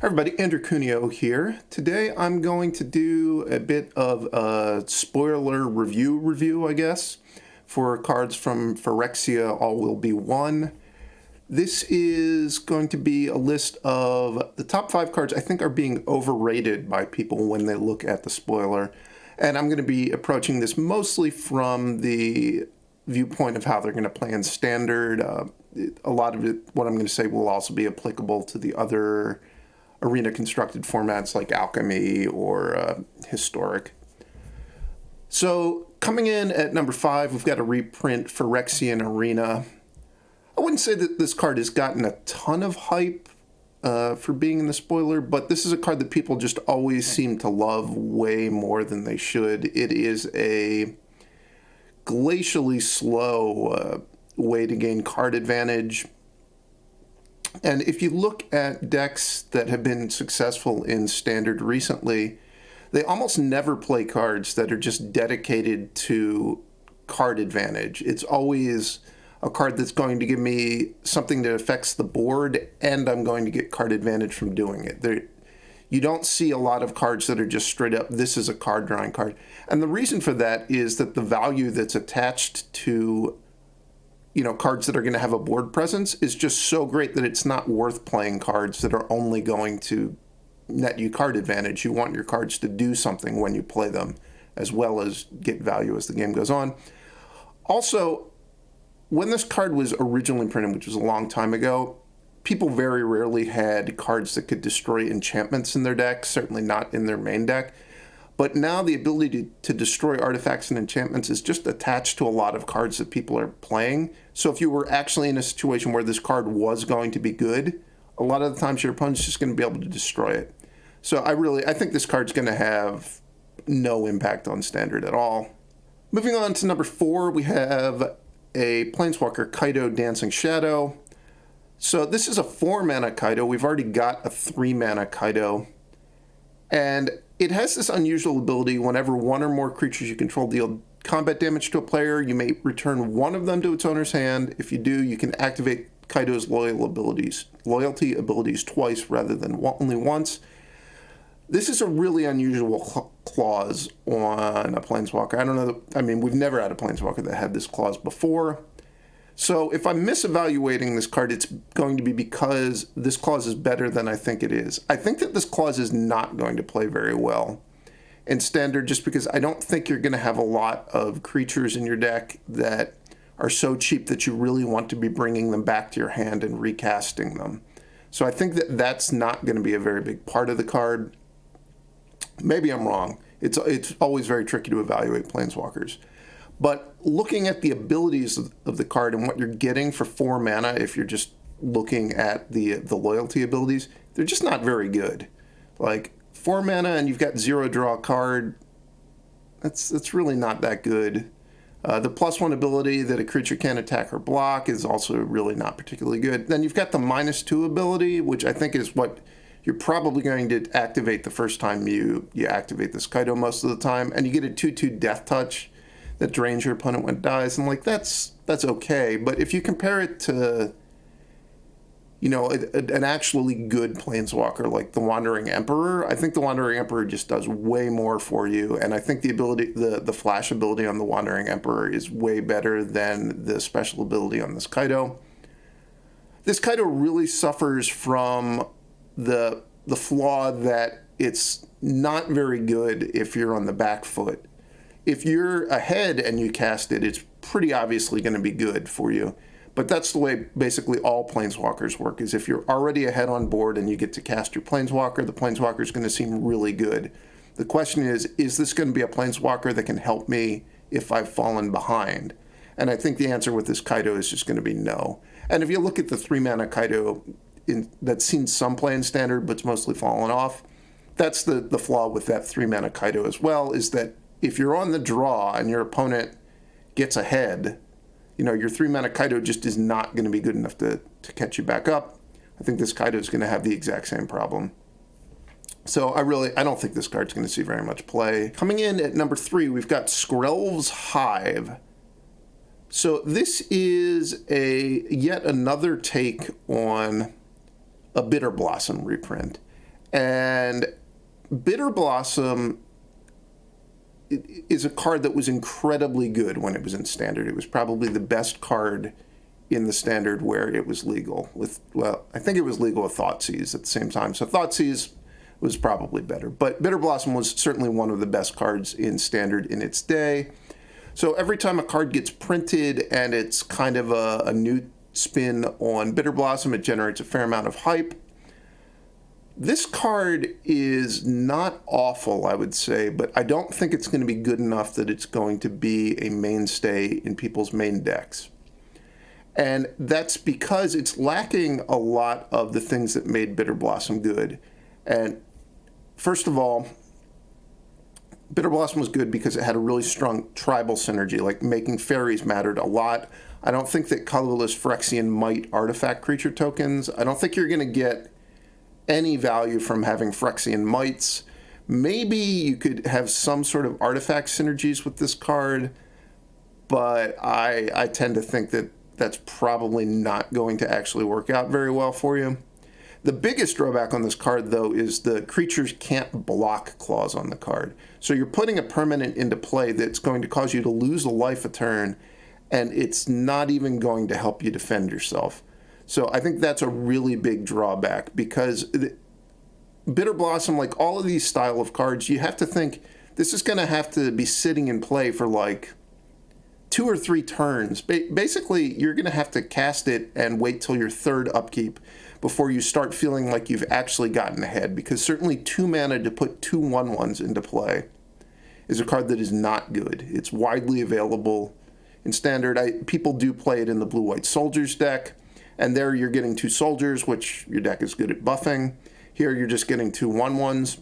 Hi everybody, Andrew Cuneo here. Today I'm going to do a bit of a spoiler review, I guess, for cards from Phyrexia All Will Be One. This is going to be a list of the top 5 cards I think are being overrated by people when they look at the spoiler. And I'm going to be approaching this mostly from the viewpoint of how they're going to play in Standard. A lot of it, what I'm going to say, will also be applicable to the other Arena constructed formats like Alchemy or Historic. So coming in at number 5, we've got a reprint Phyrexian Arena. I wouldn't say that this card has gotten a ton of hype for being in the spoiler, but this is a card that people just always seem to love way more than they should. It is a glacially slow way to gain card advantage. And if you look at decks that have been successful in Standard recently, they almost never play cards that are just dedicated to card advantage. It's always a card that's going to give me something that affects the board, and I'm going to get card advantage from doing it. You don't see a lot of cards that are just straight up, this is a card drawing card. And the reason for that is that the value that's attached to cards that are going to have a board presence is just so great that it's not worth playing cards that are only going to net you card advantage. You want your cards to do something when you play them, as well as get value as the game goes on. Also, when this card was originally printed, which was a long time ago, people very rarely had cards that could destroy enchantments in their deck, certainly not in their main deck. But now the ability to destroy artifacts and enchantments is just attached to a lot of cards that people are playing. So if you were actually in a situation where this card was going to be good, a lot of the times your opponent's just going to be able to destroy it. So I think this card's going to have no impact on Standard at all. Moving on to number 4, we have a Planeswalker Kaito Dancing Shadow. So this is a 4-mana Kaito. We've already got a 3-mana Kaito. And it has this unusual ability: whenever one or more creatures you control deal combat damage to a player, you may return one of them to its owner's hand. If you do, you can activate Kaito's loyalty abilities twice rather than only once. This is a really unusual clause on a Planeswalker. I don't know. We've never had a Planeswalker that had this clause before. So if I'm misevaluating this card, it's going to be because this clause is better than I think it is. I think that this clause is not going to play very well in Standard, just because I don't think you're going to have a lot of creatures in your deck that are so cheap that you really want to be bringing them back to your hand and recasting them. So I think that that's not going to be a very big part of the card. Maybe I'm wrong. It's always very tricky to evaluate Planeswalkers. But looking at the abilities of the card and what you're getting for 4 mana, if you're just looking at the loyalty abilities, they're just not very good. Like 4 mana and you've got 0 draw card, that's really not that good. The +1 ability that a creature can attack or block is also really not particularly good. Then you've got the -2 ability, which I think is what you're probably going to activate the first time you activate this Kaito most of the time. And you get a 2/2 Death Touch that drains your opponent when it dies, and that's okay. But if you compare it to an actually good Planeswalker like the Wandering Emperor, I think the Wandering Emperor just does way more for you, and I think the flash ability on the Wandering Emperor is way better than the special ability on this Kaito. This Kaito really suffers from the flaw that it's not very good if you're on the back foot. If you're ahead and you cast it, it's pretty obviously going to be good for you. But that's the way basically all Planeswalkers work, is if you're already ahead on board and you get to cast your Planeswalker, the Planeswalker is going to seem really good. The question is this going to be a Planeswalker that can help me if I've fallen behind? And I think the answer with this Kaito is just going to be no. And if you look at the 3-mana Kaito that's seen some play in Standard, but it's mostly fallen off, that's the flaw with that 3-mana Kaito as well, is that if you're on the draw and your opponent gets ahead, your 3-mana Kaito just is not going to be good enough to catch you back up. I think this Kaito is going to have the exact same problem. So I don't think this card's going to see very much play. Coming in at number 3, we've got Skrelv's Hive. So this is yet another take on a Bitter Blossom reprint. And Bitter Blossom is a card that was incredibly good when it was in Standard. It was probably the best card in the Standard where it was legal. Well, I think it was legal with Thoughtseize at the same time. So Thoughtseize was probably better. But Bitter Blossom was certainly one of the best cards in Standard in its day. So every time a card gets printed and it's kind of a new spin on Bitter Blossom, it generates a fair amount of hype. This card is not awful, I would say, but I don't think it's going to be good enough that it's going to be a mainstay in people's main decks. And that's because it's lacking a lot of the things that made Bitter Blossom good. And first of all, Bitter Blossom was good because it had a really strong tribal synergy, like making fairies mattered a lot. I don't think that colorless Phyrexian Mite artifact creature tokens, I don't think you're going to get any value from having Phyrexian Mites. Maybe you could have some sort of artifact synergies with this card, but I tend to think that that's probably not going to actually work out very well for you. The biggest drawback on this card, though, is the creatures can't block clause on the card. So you're putting a permanent into play that's going to cause you to lose a life a turn, and it's not even going to help you defend yourself. So I think that's a really big drawback, because Bitter Blossom, like all of these style of cards, you have to think this is going to have to be sitting in play for like 2 or 3 turns. Basically, you're going to have to cast it and wait till your third upkeep before you start feeling like you've actually gotten ahead, because certainly 2 mana to put 2 1/1s into play is a card that is not good. It's widely available in Standard. People do play it in the Blue-White Soldiers deck, and there you're getting 2 soldiers, which your deck is good at buffing. Here you're just getting 2 1/1s,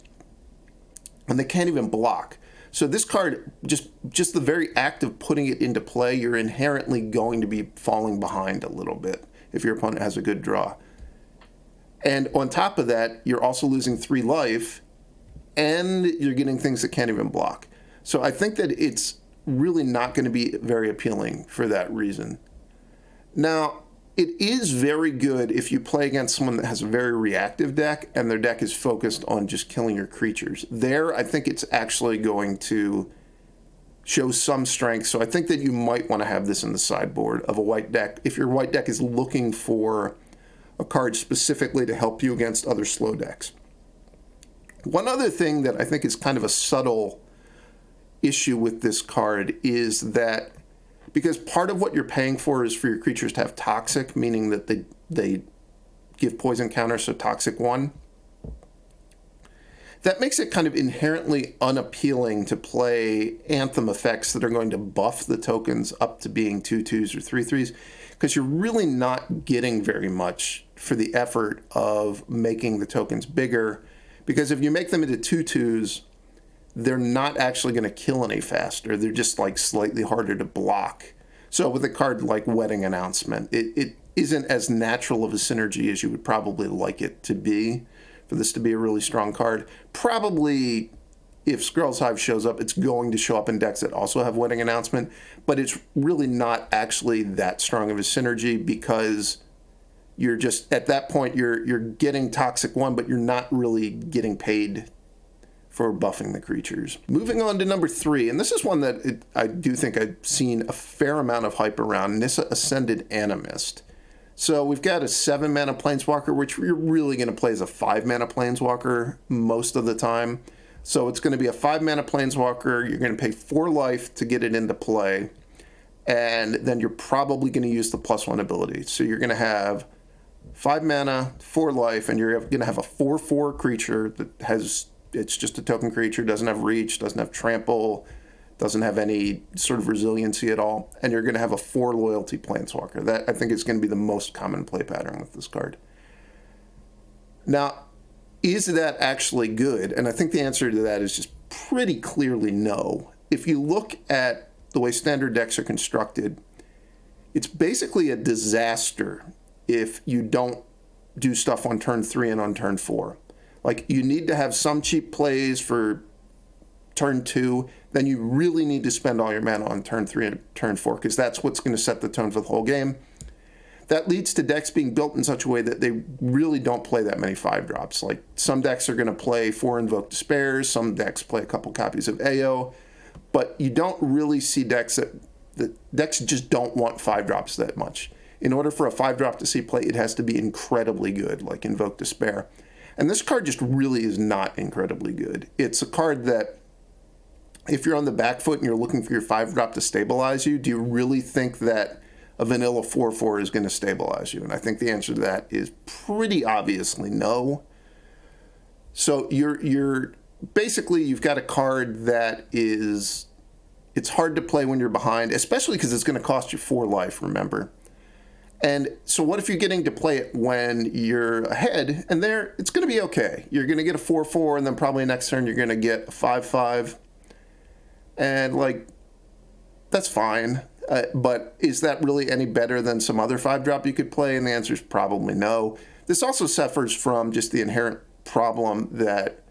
and they can't even block. So this card, just the very act of putting it into play, you're inherently going to be falling behind a little bit if your opponent has a good draw. And on top of that, you're also losing 3 life, and you're getting things that can't even block. So I think that it's really not going to be very appealing for that reason. Now, it is very good if you play against someone that has a very reactive deck and their deck is focused on just killing your creatures. There, I think it's actually going to show some strength. So I think that you might want to have this in the sideboard of a white deck if your white deck is looking for a card specifically to help you against other slow decks. One other thing that I think is kind of a subtle issue with this card is that because part of what you're paying for is for your creatures to have toxic, meaning that they give poison counter, so toxic 1. That makes it kind of inherently unappealing to play Anthem effects that are going to buff the tokens up to being 2/2s or 3/3s, because you're really not getting very much for the effort of making the tokens bigger. Because if you make them into 2/2s, they're not actually going to kill any faster. They're just like slightly harder to block. So with a card like Wedding Announcement, it isn't as natural of a synergy as you would probably like it to be for this to be a really strong card. Probably if Skrelv's Hive shows up, it's going to show up in decks that also have Wedding Announcement, but it's really not actually that strong of a synergy, because you're just, at that point, you're getting Toxic 1, but you're not really getting paid for buffing the creatures. Moving on to number 3, and this is one that I do think I've seen a fair amount of hype around, Nissa Ascended Animist. So we've got a 7 mana Planeswalker, which you're really going to play as a 5 mana Planeswalker most of the time. So it's going to be a 5 mana Planeswalker, you're going to pay 4 life to get it into play, and then you're probably going to use the +1 ability. So you're going to have 5 mana, 4 life, and you're going to have a 4/4 creature that has, it's just a token creature, doesn't have reach, doesn't have trample, doesn't have any sort of resiliency at all, and you're going to have a 4 loyalty Planeswalker. That, I think, is going to be the most common play pattern with this card. Now, is that actually good? And I think the answer to that is just pretty clearly no. If you look at the way Standard decks are constructed, it's basically a disaster if you don't do stuff on turn 3 and on turn 4. Like, you need to have some cheap plays for turn 2, then you really need to spend all your mana on turn 3 and turn 4, because that's what's going to set the tone for the whole game. that leads to decks being built in such a way that they really don't play that many 5-drops. Like, some decks are going to play 4 Invoke Despairs, some decks play a couple copies of AO, but you don't really see decks that decks just don't want 5-drops that much. In order for a 5-drop to see play, it has to be incredibly good, like Invoke Despair. And this card just really is not incredibly good. It's a card that, if you're on the back foot and you're looking for your 5-drop to stabilize you, do you really think that a vanilla 4/4 is going to stabilize you? And I think the answer to that is pretty obviously no. So you're basically, you've got a card that is, it's hard to play when you're behind, especially because it's going to cost you 4 life, remember. And so what if you're getting to play it when you're ahead, and there, it's going to be okay. You're going to get a 4/4, and then probably next turn you're going to get a 5/5. And, like, that's fine. But is that really any better than some other 5-drop you could play? And the answer is probably no. This also suffers from just the inherent problem that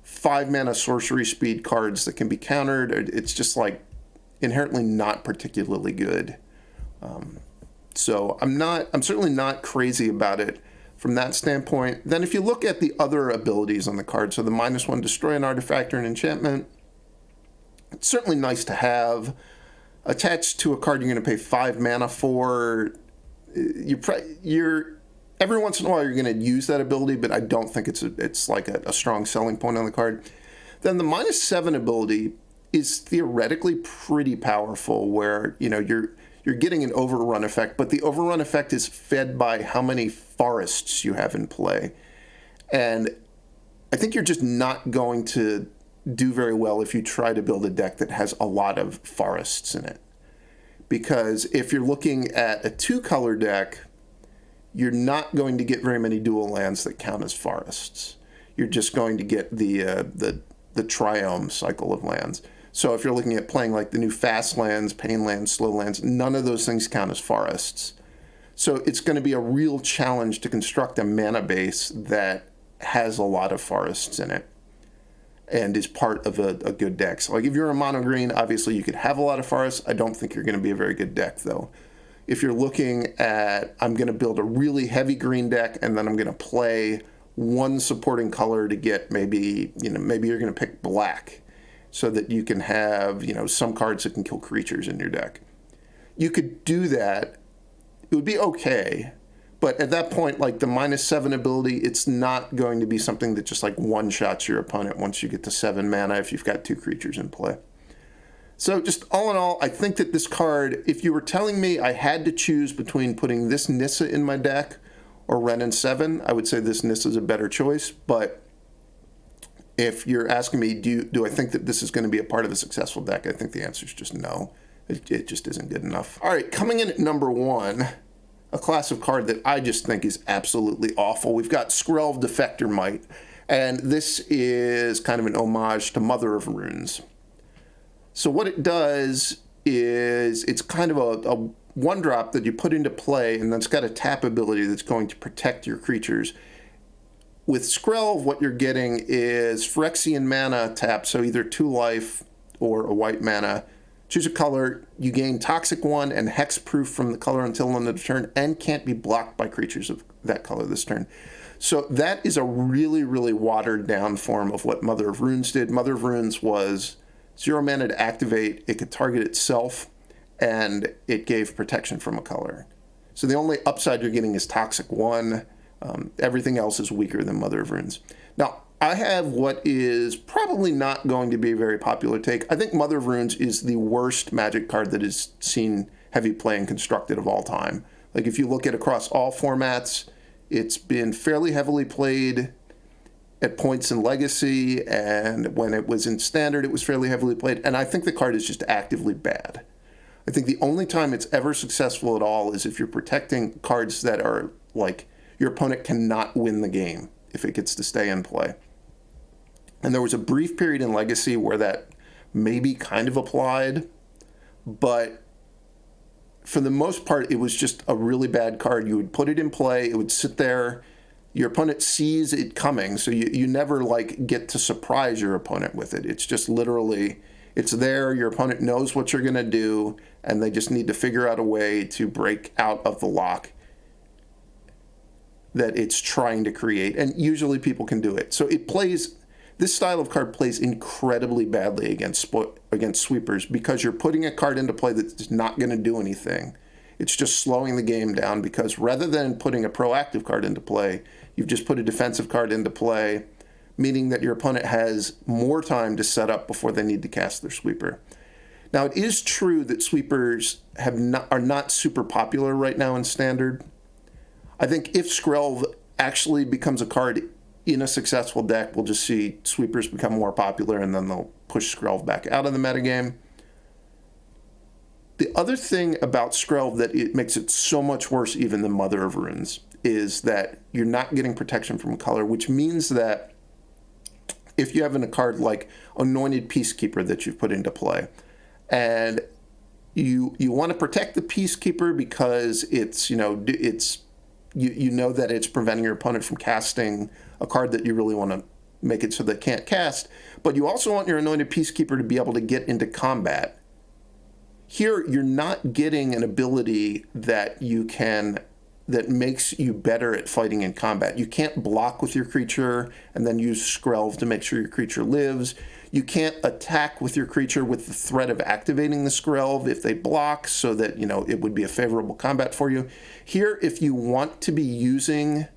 5-mana sorcery speed cards that can be countered, it's just, like, inherently not particularly good. So I'm certainly not crazy about it from that standpoint. Then if you look at the other abilities on the card, so the -1 destroy an artifact or an enchantment, it's certainly nice to have. Attached to a card you're going to pay 5 mana for, you're every once in a while you're going to use that ability, but I don't think it's like a strong selling point on the card. Then the -7 ability is theoretically pretty powerful, where you're getting an overrun effect, but the overrun effect is fed by how many forests you have in play. And I think you're just not going to do very well if you try to build a deck that has a lot of forests in it. Because if you're looking at a 2-color deck, you're not going to get very many dual lands that count as forests. You're just going to get the triome cycle of lands. So if you're looking at playing like the new fast lands, pain lands, slow lands, none of those things count as forests. So it's going to be a real challenge to construct a mana base that has a lot of forests in it and is part of a good deck. So like if you're a mono green, obviously you could have a lot of forests. I don't think you're going to be a very good deck though. If you're looking at, I'm going to build a really heavy green deck and then I'm going to play one supporting color to get maybe you're going to pick black so that you can have, some cards that can kill creatures in your deck. You could do that. It would be okay. But at that point, like the -7 ability, it's not going to be something that just like one-shots your opponent once you get to 7 mana if you've got 2 creatures in play. So just all in all, I think that this card, if you were telling me I had to choose between putting this Nissa in my deck or Wrenn and 7, I would say this Nissa is a better choice. But if you're asking me, do I think that this is going to be a part of a successful deck, I think the answer is just no. It just isn't good enough. All right, coming in at number 1, a class of card that I just think is absolutely awful. We've got Skrelv Defector Mite, and this is kind of an homage to Mother of Runes. So what it does is it's kind of a 1-drop that you put into play, and then it's got a tap ability that's going to protect your creatures. With Skrelv, what you're getting is Phyrexian mana tap, so either 2 life or a white mana. Choose a color, you gain Toxic 1 and Hexproof from the color until end of the turn, and can't be blocked by creatures of that color this turn. So that is a really, really watered down form of what Mother of Runes did. Mother of Runes was 0 mana to activate, it could target itself, and it gave protection from a color. So the only upside you're getting is Toxic 1. Everything else is weaker than Mother of Runes. Now, I have what is probably not going to be a very popular take. I think Mother of Runes is the worst Magic card that has seen heavy play and constructed of all time. Like if you look at across all formats, it's been fairly heavily played at points in Legacy, and when it was in Standard, it was fairly heavily played, and I think the card is just actively bad. I think the only time it's ever successful at all is if you're protecting cards that are like, your opponent cannot win the game if it gets to stay in play. And there was a brief period in Legacy where that maybe kind of applied, but for the most part, it was just a really bad card. You would put it in play, it would sit there, your opponent sees it coming, so you never like get to surprise your opponent with it. It's just literally, It's there, your opponent knows what you're going to do, and they just need to figure out a way to break out of the lock that it's trying to create. And usually people can do it. So this style of card plays incredibly badly against sweepers because you're putting a card into play that's not going to do anything. It's just slowing the game down because rather than putting a proactive card into play, you've just put a defensive card into play, meaning that your opponent has more time to set up before they need to cast their sweeper. Now, it is true that sweepers are not super popular right now in Standard. I think if Skrelv actually becomes a card in a successful deck, we'll just see sweepers become more popular, and then they'll push Skrelv back out of the metagame. The other thing about Skrelv that it makes it so much worse even than Mother of Runes is that you're not getting protection from color, which means that if you have a card like Anointed Peacekeeper that you've put into play, and you want to protect the Peacekeeper because it's you know that it's preventing your opponent from casting a card that you really want to make it so they can't cast, but you also want your Anointed Peacekeeper to be able to get into combat. Here, you're not getting an ability that makes you better at fighting in combat. You can't block with your creature and then use Skrelv to make sure your creature lives. You can't attack with your creature with the threat of activating the Skrelv if they block so that, it would be a favorable combat for you. Here, if you want to be using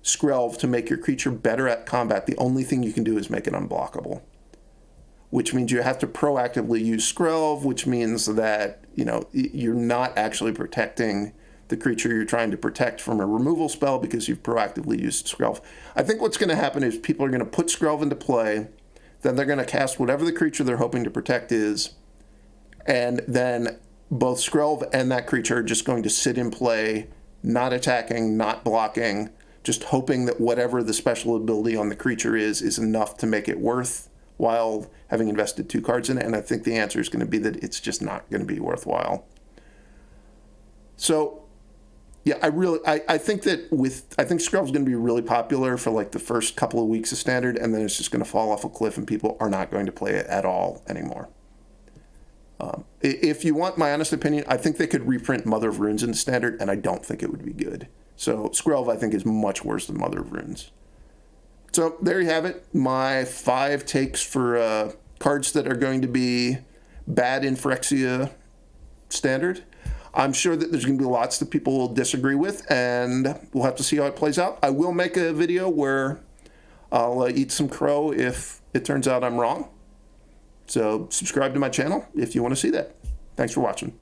Skrelv to make your creature better at combat, the only thing you can do is make it unblockable, which means you have to proactively use Skrelv, which means that, you're not actually protecting the creature you're trying to protect from a removal spell because you've proactively used Skrelv. I think what's going to happen is people are going to put Skrelv into play, then they're going to cast whatever the creature they're hoping to protect is, and then both Skrelv and that creature are just going to sit in play, not attacking, not blocking, just hoping that whatever the special ability on the creature is enough to make it worthwhile having invested 2 cards in it. And I think the answer is going to be that it's just not going to be worthwhile. So, yeah, I think Skrelv's going to be really popular for like the first couple of weeks of Standard, and then it's just going to fall off a cliff and people are not going to play it at all anymore. If you want my honest opinion, I think they could reprint Mother of Runes in Standard, and I don't think it would be good. So Skrelv, I think, is much worse than Mother of Runes. So there you have it, my 5 takes for cards that are going to be bad in Phyrexia Standard. I'm sure that there's going to be lots that people will disagree with, and we'll have to see how it plays out. I will make a video where I'll eat some crow if it turns out I'm wrong. So subscribe to my channel if you want to see that. Thanks for watching.